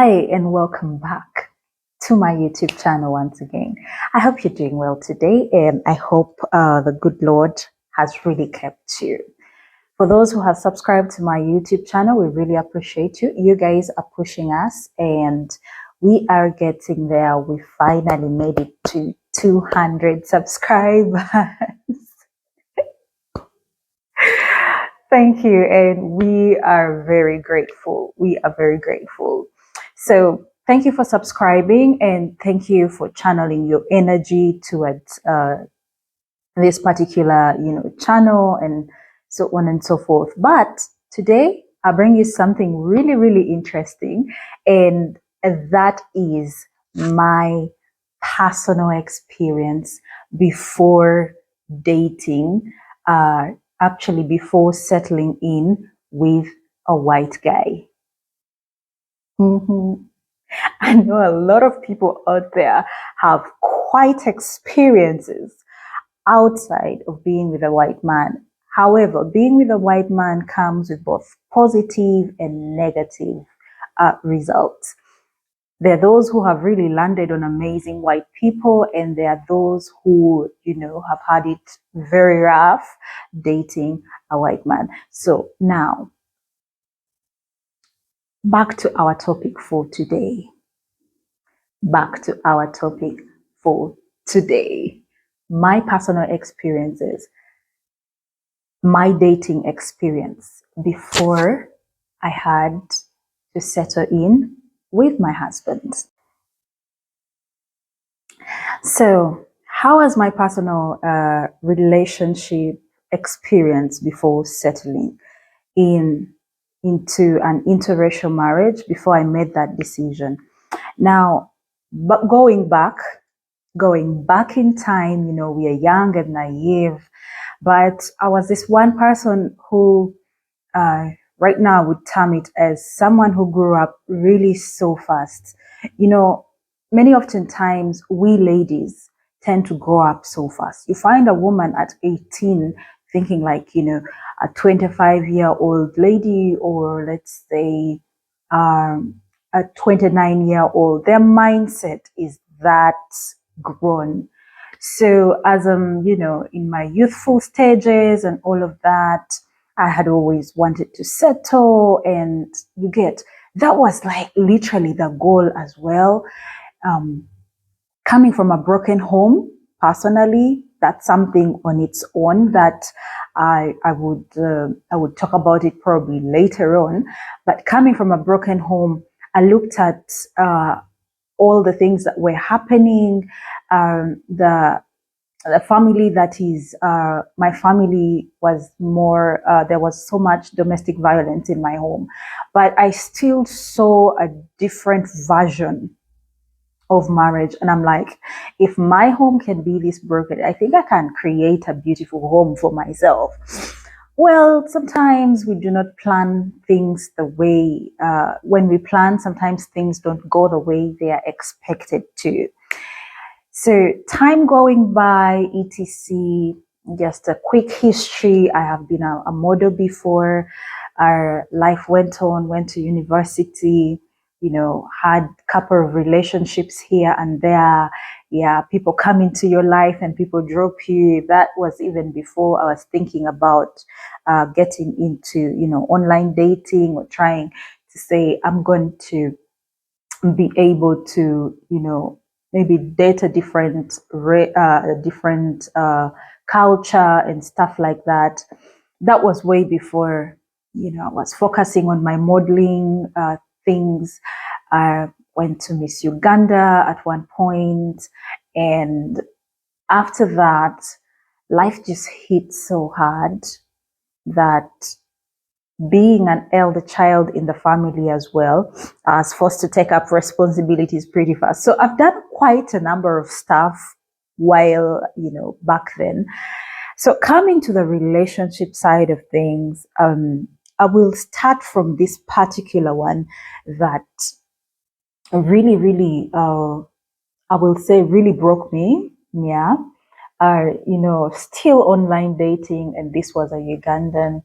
Hi, and welcome back to my YouTube channel once again. I hope you're doing well today, and I hope the good Lord has really kept you. For those who have subscribed to my YouTube channel, we really appreciate you. You guys are pushing us, and we are getting there. We finally made it to 200 subscribers. Thank you, and we are very grateful. We are very grateful. So, thank you for subscribing, and thank you for channeling your energy towards this particular, channel, and so on and so forth. But today, I bring you something really, really interesting, and that is my personal experience before dating. Actually, before settling in with a white guy. Mhm. I know a lot of people out there have quite experiences outside of being with a white man. However, being with a white man comes with both positive and negative results. There are those who have really landed on amazing white people, and there are those who, have had it very rough dating a white man. So now, back to our topic for today. Back to our topic for today. My personal experiences, my dating experience before I had to settle in with my husband. So, how was my personal relationship experience before settling in into an interracial marriage before I made that decision? Now, but going back in time, we are young and naive, but I was this one person who, uh, right now, would term it as someone who grew up really so fast. You know, many oftentimes we ladies tend to grow up so fast. You find a woman at 18 thinking like, a 25-year-old lady, or let's say, a 29-year-old. Their mindset is that grown. So as in my youthful stages and all of that, I had always wanted to settle, and that was like literally the goal as well. Um, Coming from a broken home, personally, that's something on its own that I would talk about it probably later on. But coming from a broken home, I looked at all the things that were happening. The family that is my family was more, there was so much domestic violence in my home, but I still saw a different version of marriage. And I'm like, if my home can be this broken, I think I can create a beautiful home for myself. Well, sometimes we do not plan things the way, when we plan, sometimes things don't go the way they are expected to. So, time going by, etc. Just a quick history. I have been a model before. Our life went on, went to university, had a couple of relationships here and there. Yeah, people come into your life and people drop you. That was even before I was thinking about getting into, online dating, or trying to say, I'm going to be able to, maybe date a different culture and stuff like that. That was way before, I was focusing on my modeling things. I went to Miss Uganda at one point, and after that, life just hit so hard that being an elder child in the family as well, I was forced to take up responsibilities pretty fast. So I've done quite a number of stuff while, back then. So coming to the relationship side of things, I will start from this particular one that really, really, I will say really broke me. Yeah. Still online dating, and this was a Ugandan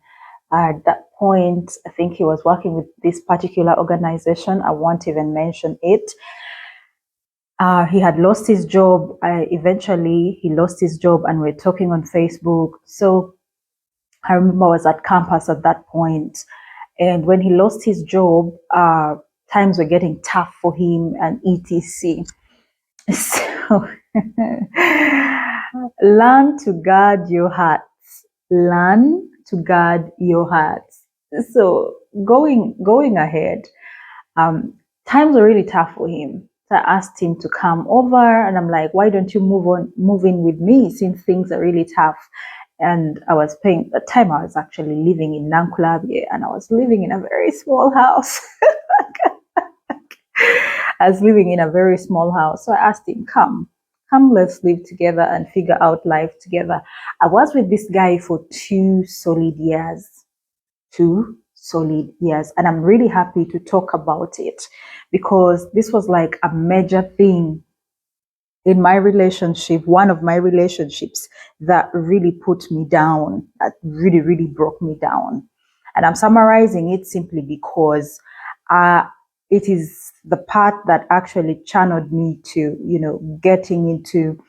At that point, I think he was working with this particular organization. I won't even mention it. He had lost his job. Eventually, he lost his job, and we're talking on Facebook. So I remember I was at campus at that point, and when he lost his job, times were getting tough for him and etc. So learn to guard your hearts. Learn to guard your hearts. So going ahead, um, times were really tough for him. So I asked him to come over, and I'm like, why don't you move in with me since things are really tough? And I was paying, at the time I was actually living in Nankulabye, and I was living in a very small house. I was living in a very small house. So I asked him, come, let's live together and figure out life together. I was with this guy for 2 solid years. 2 solid years. And I'm really happy to talk about it because this was like a major thing in my relationship, one of my relationships that really put me down, that really, really broke me down. And I'm summarizing it simply because uh, it is the part that actually channeled me to, getting into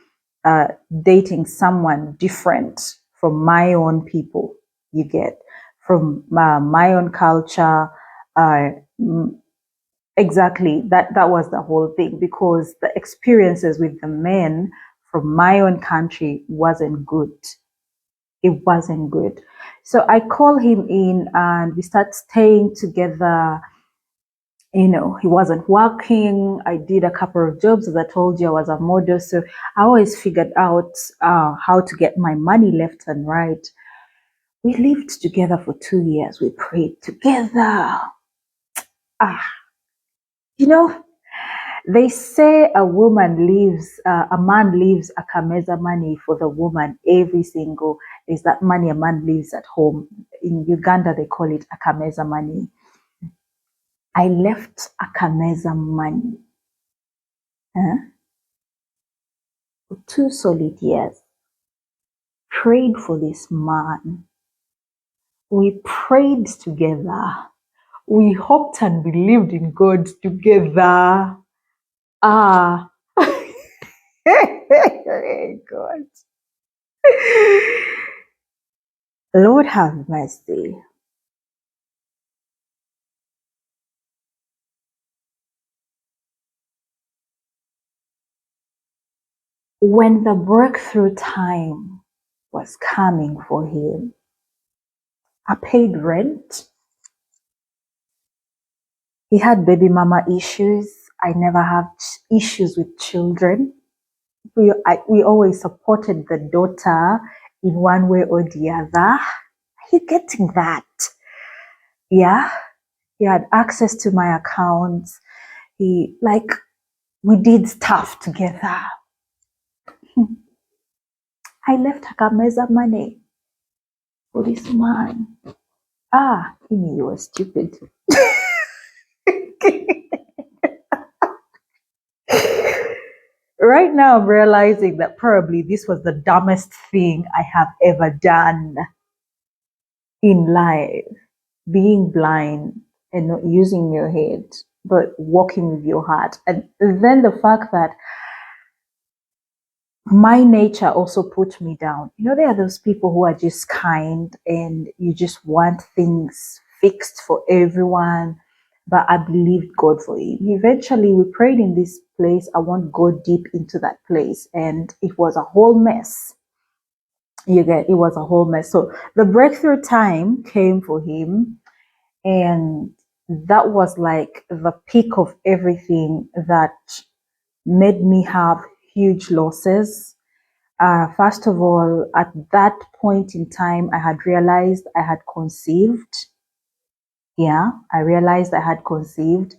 uh, dating someone different from my own people, you get, from my own culture. Uh, exactly, that was the whole thing because the experiences with the men from my own country wasn't good. It wasn't good. So I call him in and we start staying together. He wasn't working. I did a couple of jobs. As I told you, I was a model. So I always figured out how to get my money left and right. We lived together for 2 years. We prayed together. Ah, you know, they say a man leaves a kameza money for the woman every single, is that money a man leaves at home. In Uganda, they call it a kameza money. I left a kameza money for 2 solid years. Prayed for this man. We prayed together. We hoped and believed in God together. Ah, God. Lord have mercy. When the breakthrough time was coming for him, I paid rent. He had baby mama issues. I never had issues with children. We always supported the daughter in one way or the other. Are you getting that? Yeah. He had access to my accounts. We did stuff together. I left Hakameza money for this man. He knew you were stupid. Right now, I'm realizing that probably this was the dumbest thing I have ever done in life. Being blind and not using your head, but walking with your heart. And then the fact that my nature also put me down. There are those people who are just kind and you just want things fixed for everyone. But I believed God for him. Eventually, we prayed in this place. I won't go deep into that place. And it was a whole mess. It was a whole mess. So the breakthrough time came for him. And that was like the peak of everything that made me have huge losses. First of all, at that point in time, I had realized I had conceived. Yeah, I realized I had conceived.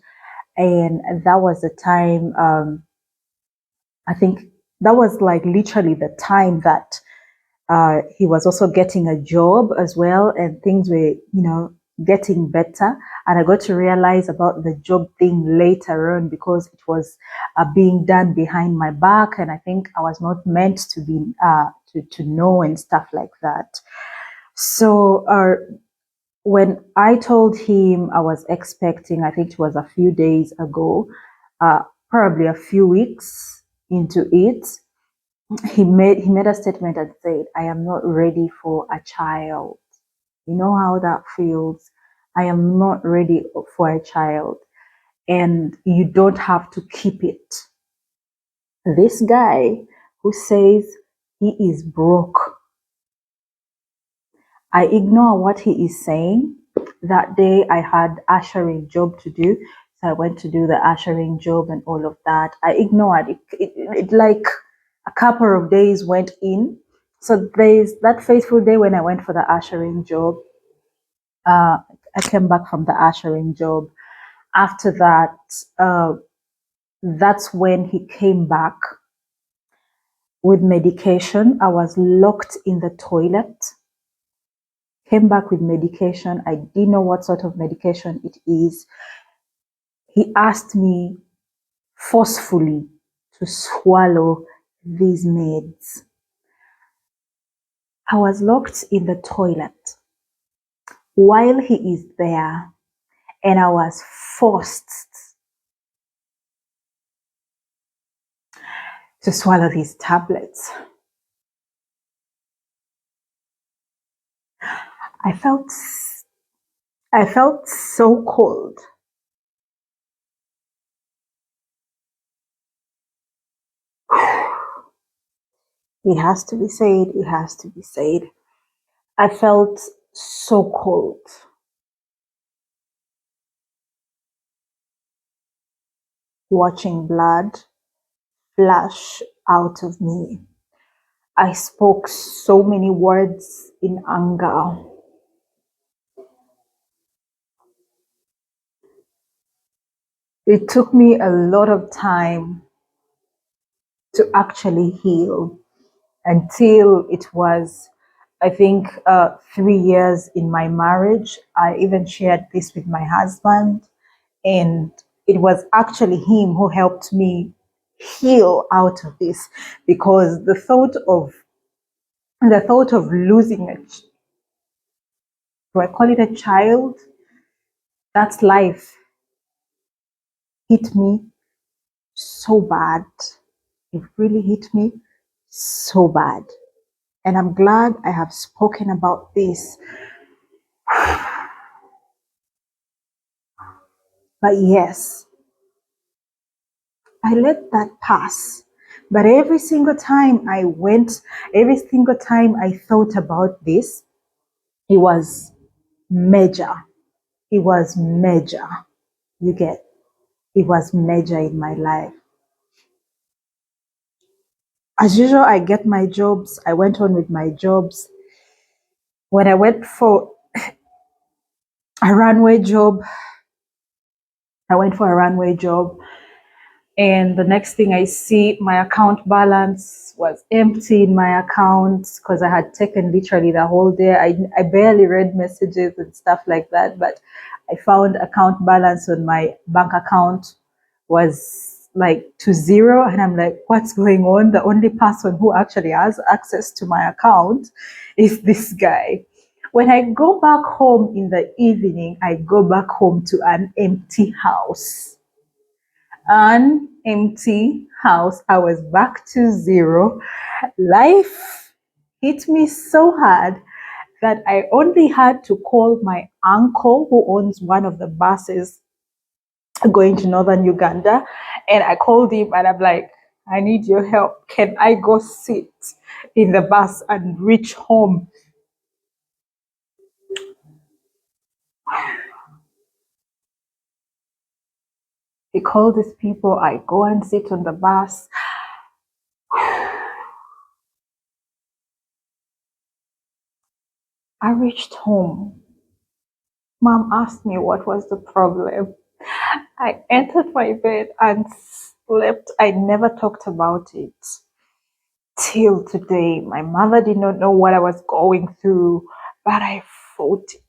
And that was the time, I think that was like literally the time that he was also getting a job as well, and things were, getting better. And I got to realize about the job thing later on because it was being done behind my back, and I think I was not meant to be to know and stuff like that. So When I told him I was expecting, I think it was a few days ago, uh, probably a few weeks into it, he made a statement and said, "I am not ready for a child." You know how that feels. I am not ready for a child, and you don't have to keep it. This guy who says he is broke, I ignore what he is saying. That day I had ushering job to do. So I went to do the ushering job and all of that. I ignored it. It like a couple of days went in. So there's that fateful day when I went for the ushering job. Uh, I came back from the ushering job. After that, uh, that's when he came back with medication. I was locked in the toilet. Came back with medication. I didn't know what sort of medication it is. He asked me forcefully to swallow these meds. I was locked in the toilet while he is there, and I was forced to swallow these tablets. I felt I felt so cold. It has to be said, it has to be said. I felt so cold, watching blood flash out of me. I spoke so many words in anger. It took me a lot of time to actually heal until it was, I think, 3 years in my marriage. I even shared this with my husband, and it was actually him who helped me heal out of this, because the thought of losing do I call it a child? That's life, hit me so bad. It really hit me so bad. And I'm glad I have spoken about this. But yes, I let that pass. But every single time I thought about this, it was major. It was major. You get, it was major in my life. As usual, I get my jobs. I went on with my jobs. When I went for a runway job, I went for a runway job. And the next thing I see, my account balance was empty in my account because I had taken literally the whole day. I barely read messages and stuff like that, but I found account balance on my bank account was like to zero. And I'm like, what's going on? The only person who actually has access to my account is this guy. When I go back home in the evening, I go back home to an empty house. An empty house. I was back to zero. Life hit me so hard that I only had to call my uncle who owns one of the buses going to northern Uganda. And I called him and I'm like, I need your help. Can I go sit in the bus and reach home? He called these people. I go and sit on the bus. I reached home. Mom asked me what was the problem. I entered my bed and slept. I never talked about it till today. My mother did not know what I was going through, but I fought it.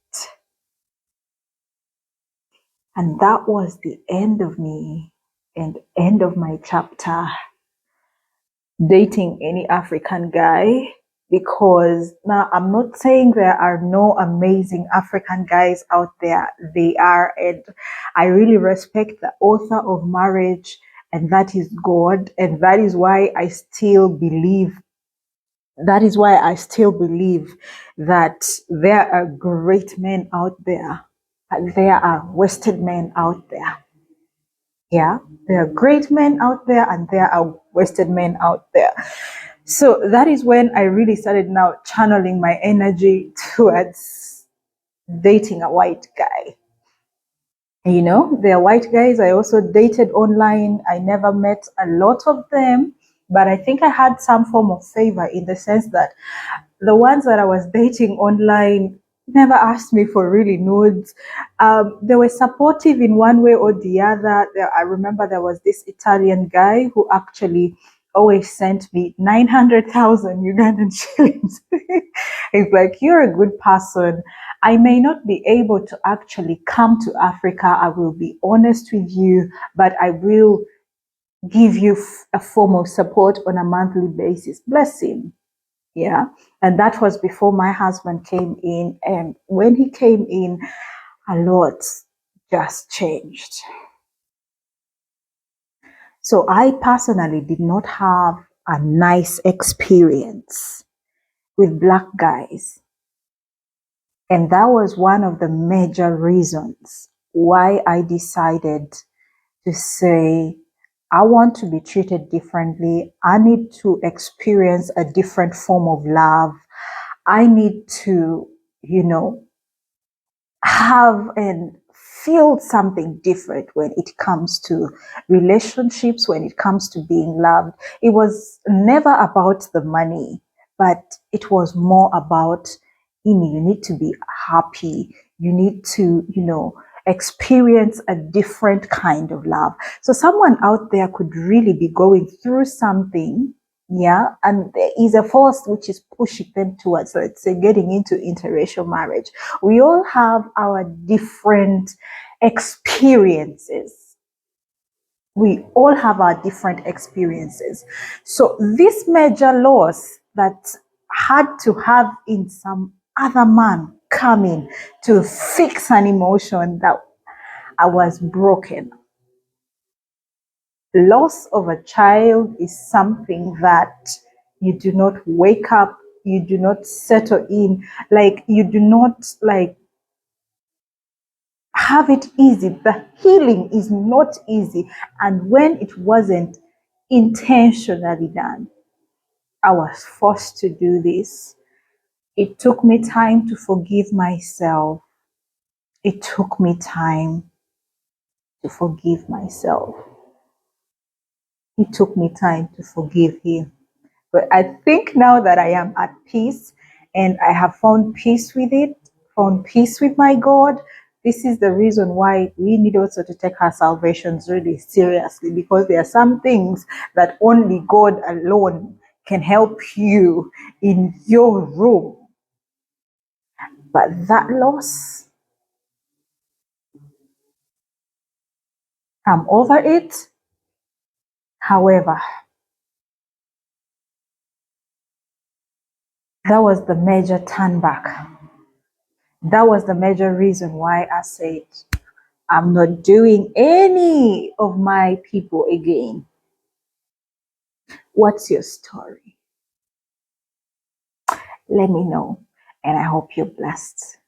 And that was the end of me and end of my chapter dating any African guy, because now I'm not saying there are no amazing African guys out there. They are, and I really respect the author of marriage, and that is God, and that is why I still believe. That is why I still believe that there are great men out there, but there are wasted men out there. Yeah, there are great men out there, and there are wasted men out there. So that is when I really started now channeling my energy towards dating a white guy. You know, there are white guys I also dated online. I never met a lot of them, but I think I had some form of favor in the sense that the ones that I was dating online never asked me for really nudes. They were supportive in one way or the other. I remember there was this Italian guy who actually always sent me 900,000 Ugandan shillings. It's like, you're a good person. I may not be able to actually come to Africa. I will be honest with you, but I will give you a form of support on a monthly basis. Bless him. Yeah. And that was before my husband came in. And when he came in, a lot just changed. So I personally did not have a nice experience with black guys. And that was one of the major reasons why I decided to say, I want to be treated differently. I need to experience a different form of love. I need to, have and feel something different when it comes to relationships, when it comes to being loved. It was never about the money, but it was more about, you need to be happy. You need to, experience a different kind of love. So someone out there could really be going through something, yeah, and there is a force which is pushing them towards, let's say, getting into interracial marriage. We all have our different experiences. We all have our different experiences. So this major loss that had to have in some other man coming to fix an emotion that I was broken. Loss of a child is something that you do not wake up, you do not settle in, like you do not like have it easy. The healing is not easy. And when it wasn't intentionally done, I was forced to do this. It took me time to forgive myself. It took me time to forgive myself. It took me time to forgive him. But I think now that I am at peace and I have found peace with it, found peace with my God, this is the reason why we need also to take our salvations really seriously, because there are some things that only God alone can help you in your room. But that loss, I'm over it. However, that was the major turn back. That was the major reason why I said, I'm not doing any of my people again. What's your story? Let me know, and I hope you're blessed.